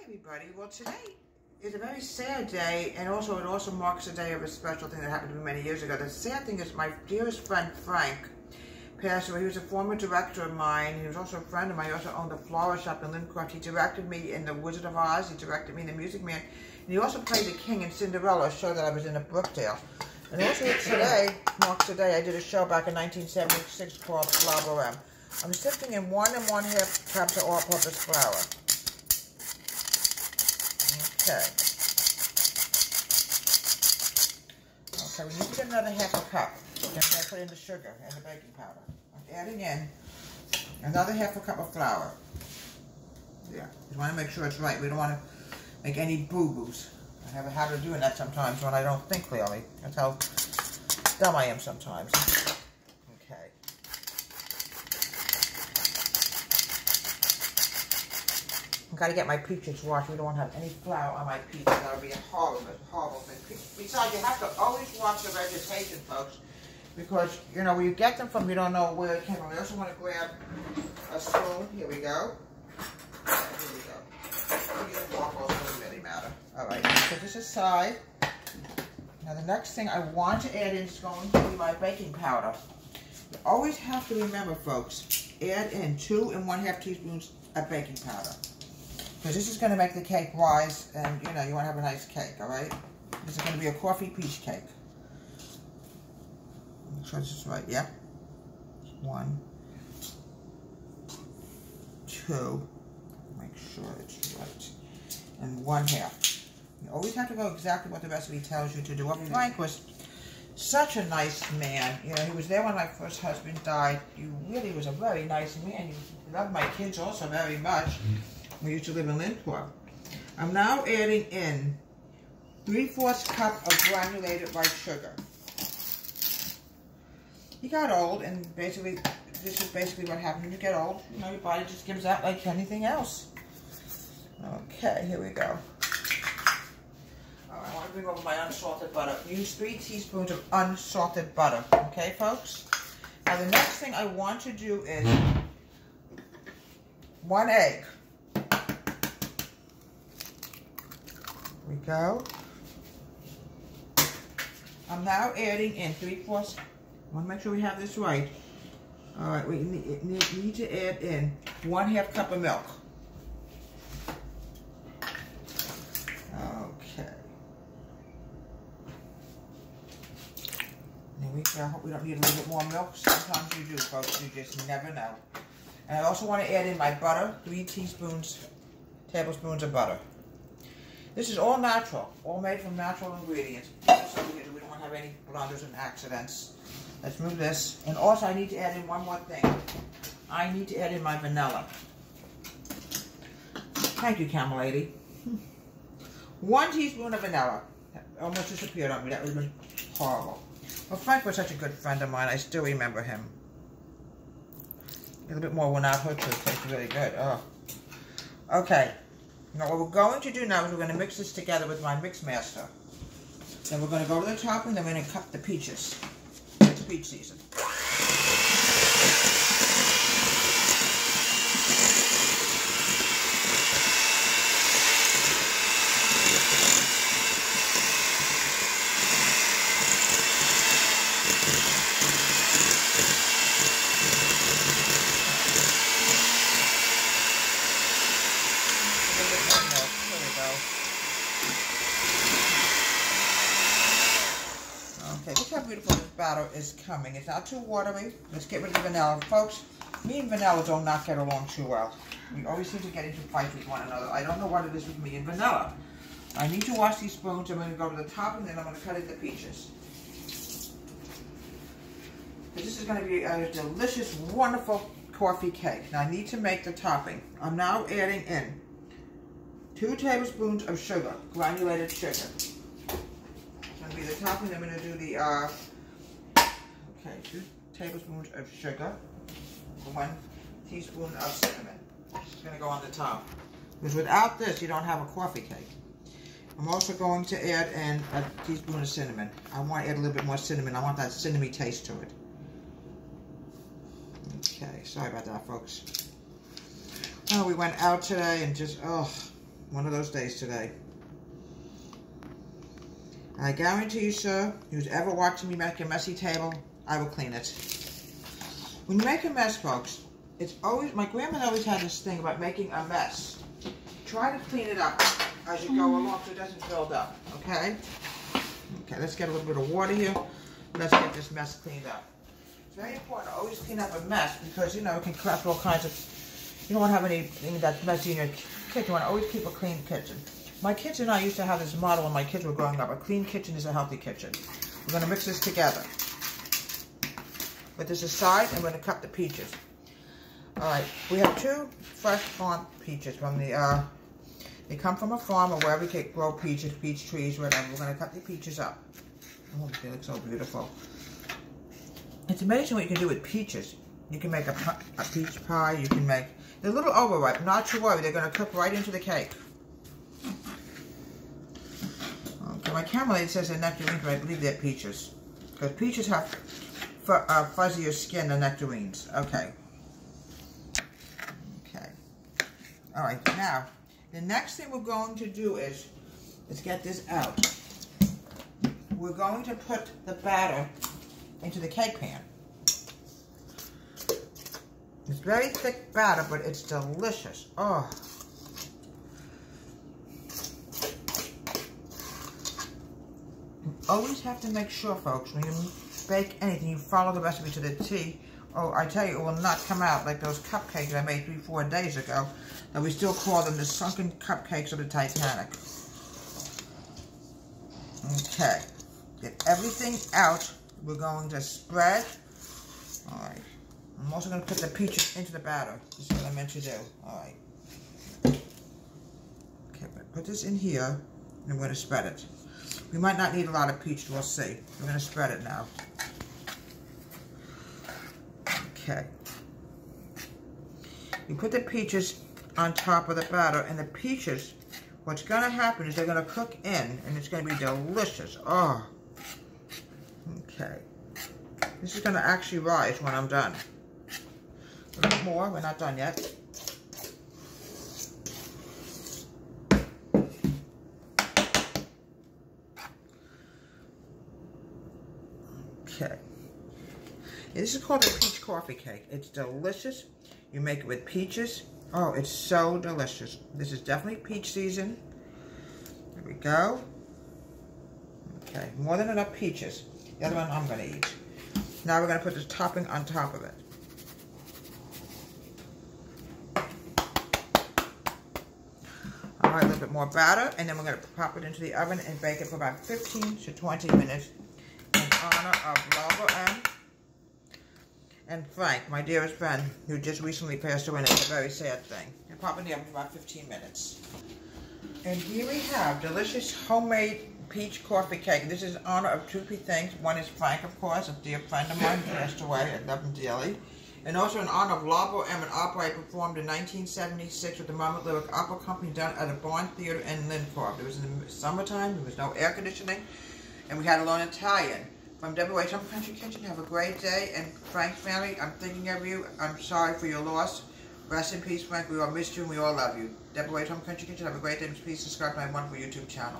everybody. Well, today is a very sad day, and also it also marks a day of a special thing that happened to me many years ago. The sad thing is my dearest friend Frank passed away. He was a former director of mine. He was also a friend of mine. He also owned a flower shop in Lincroft. He directed me in The Wizard of Oz. He directed me in The Music Man. And he also played the king in Cinderella, a show that I was in at Brookdale. And also today marks the day I did a show back in 1976 called lLa. I'm sifting in 1 1/2 cups of all-purpose flour. Okay. Okay, we need to get another 1/2 cup. Then I'm going to put in the sugar and the baking powder. I'm adding in another 1/2 cup of flour. Yeah, we want to make sure it's right. We don't want to make any boo-boos. I have a habit of doing that sometimes when I don't think clearly. That's how dumb I am sometimes. Okay. I've got to get my peaches washed. We don't want to have any flour on my peaches. That would be a horrible, horrible thing. Besides, you have to always wash the vegetation, folks, because, you know, where you get them from, you don't know where it came from. We also want to grab a spoon. Here we go. Here we go. Doesn't really matter. All right, put this aside. Now, the next thing I want to add in is going to be my baking powder. You always have to remember, folks, add in 2 1/2 teaspoons of baking powder. Because this is going to make the cake rise, and, you know, you want to have a nice cake, all right? This is going to be a coffee peach cake. Make sure this is right, yeah? 1, 2, make sure it's right, and 1/2. You always have to go exactly what the recipe tells you to do. Well, Frank was such a nice man. You know, he was there when my first husband died. He really was a very nice man. He loved my kids also very much. We used to live in Lincroft. I'm now adding in 3/4 cup of granulated white sugar. He got old, and basically, this is basically what happens when you get old. You know, your body just gives out like anything else. Okay, here we go. All right, I want to bring over my unsalted butter. Use 3 teaspoons of unsalted butter. Okay, folks? Now, the next thing I want to do is 1 egg. Here we go. I'm now adding in 3/4. I want to make sure we have this right. All right, we need to add in 1/2 cup of milk. Okay. There we go. I hope we don't need a little bit more milk. Sometimes you do, folks. You just never know. And I also want to add in my butter, 3 tablespoons of butter. This is all natural, all made from natural ingredients. So we don't want to have any blunders and accidents. Let's move this. And also I need to add in one more thing. I need to add in my vanilla. Thank you, Camel Lady. 1 teaspoon of vanilla. That almost disappeared on me. That would have been horrible. Well, Frank was such a good friend of mine. I still remember him. A little bit more went out her too. It tastes really good. Oh. Okay. Now what we're going to do now is we're going to mix this together with my mix master. Then we're going to go to the top, and then we're going to cut the peaches. It's peach season. Okay, look how beautiful this batter is coming. It's not too watery. Let's get rid of the vanilla. Folks, me and vanilla do not get along too well. We always seem to get into fights with one another. I don't know what it is with me and vanilla. I need to wash these spoons. I'm going to go to the top, and then I'm going to cut in the peaches. This is going to be a delicious, wonderful coffee cake. Now, I need to make the topping. I'm now adding in 2 tablespoons of sugar, granulated sugar. Be the topping. I'm going to do the 2 tablespoons of sugar, 1 teaspoon of cinnamon. This is going to go on the top, because without this you don't have a coffee cake. I'm also going to add in a teaspoon of cinnamon. I want to add a little bit more cinnamon. I want that cinnamony taste to it. Okay, sorry about that, folks. Oh, we went out today and just, oh, one of those days today. I guarantee you, sir, who's ever watching me make a messy table, I will clean it. When you make a mess, folks, it's always, my grandma always had this thing about making a mess. Try to clean it up as you go along so it doesn't build up, okay? Okay, let's get a little bit of water here. Let's get this mess cleaned up. It's very important to always clean up a mess because, you know, it can corrupt all kinds of, you don't want to have anything that's messy in your kitchen. You want to always keep a clean kitchen. My kids and I used to have this model when my kids were growing up. A clean kitchen is a healthy kitchen. We're going to mix this together. Put this aside and we're going to cut the peaches. Alright, we have 2 fresh farm peaches from the, they come from a farm or wherever you can grow peaches, peach trees, whatever. We're going to cut the peaches up. Oh, they look so beautiful. It's amazing what you can do with peaches. You can make a peach pie, you can make, they're a little overripe, not to worry, they're going to cook right into the cake. Okay, my camera lady says they're nectarines, but I believe they're peaches. Because peaches have fuzzier skin than nectarines. Okay. Okay. Alright, now, the next thing we're going to do is, let's get this out. We're going to put the batter into the cake pan. It's very thick batter, but it's delicious. Oh. You always have to make sure, folks, when you bake anything, you follow the recipe to the T. Oh, I tell you, it will not come out like those cupcakes I made 3-4 days ago. And we still call them the sunken cupcakes of the Titanic. Okay. Get everything out. We're going to spread. Alright. I'm also going to put the peaches into the batter. This is what I meant to do. Alright. Okay, put this in here. And we're going to spread it. We might not need a lot of peach. We'll see. We're going to spread it now. Okay. You put the peaches on top of the batter. And the peaches, what's going to happen is they're going to cook in. And it's going to be delicious. Oh. Okay. This is going to actually rise when I'm done. A little more. We're not done yet. Okay. This is called a peach coffee cake. It's delicious. You make it with peaches. Oh, it's so delicious. This is definitely peach season. There we go. Okay, more than enough peaches. The other one I'm going to eat. Now we're going to put this topping on top of it. Alright, a little bit more batter, and then we're going to pop it into the oven and bake it for about 15 to 20 minutes in honor of lLa and Frank, my dearest friend, who just recently passed away, and it's a very sad thing. And pop it in the oven for about 15 minutes. And here we have delicious homemade peach coffee cake. This is in honor of 2 things. One is Frank, of course, a dear friend of mine who passed away. I love him dearly. And also in honor of Boheme, an opera I performed in 1976 with the Mama Lyric Opera Company done at a barn theater in Lincorp. It was in the summertime. There was no air conditioning. And we had to learn Italian. From WH Home Country Kitchen, have a great day. And Frank's family, I'm thinking of you. I'm sorry for your loss. Rest in peace, Frank. We all missed you and we all love you. WH Home Country Kitchen, have a great day. Please subscribe to my wonderful YouTube channel.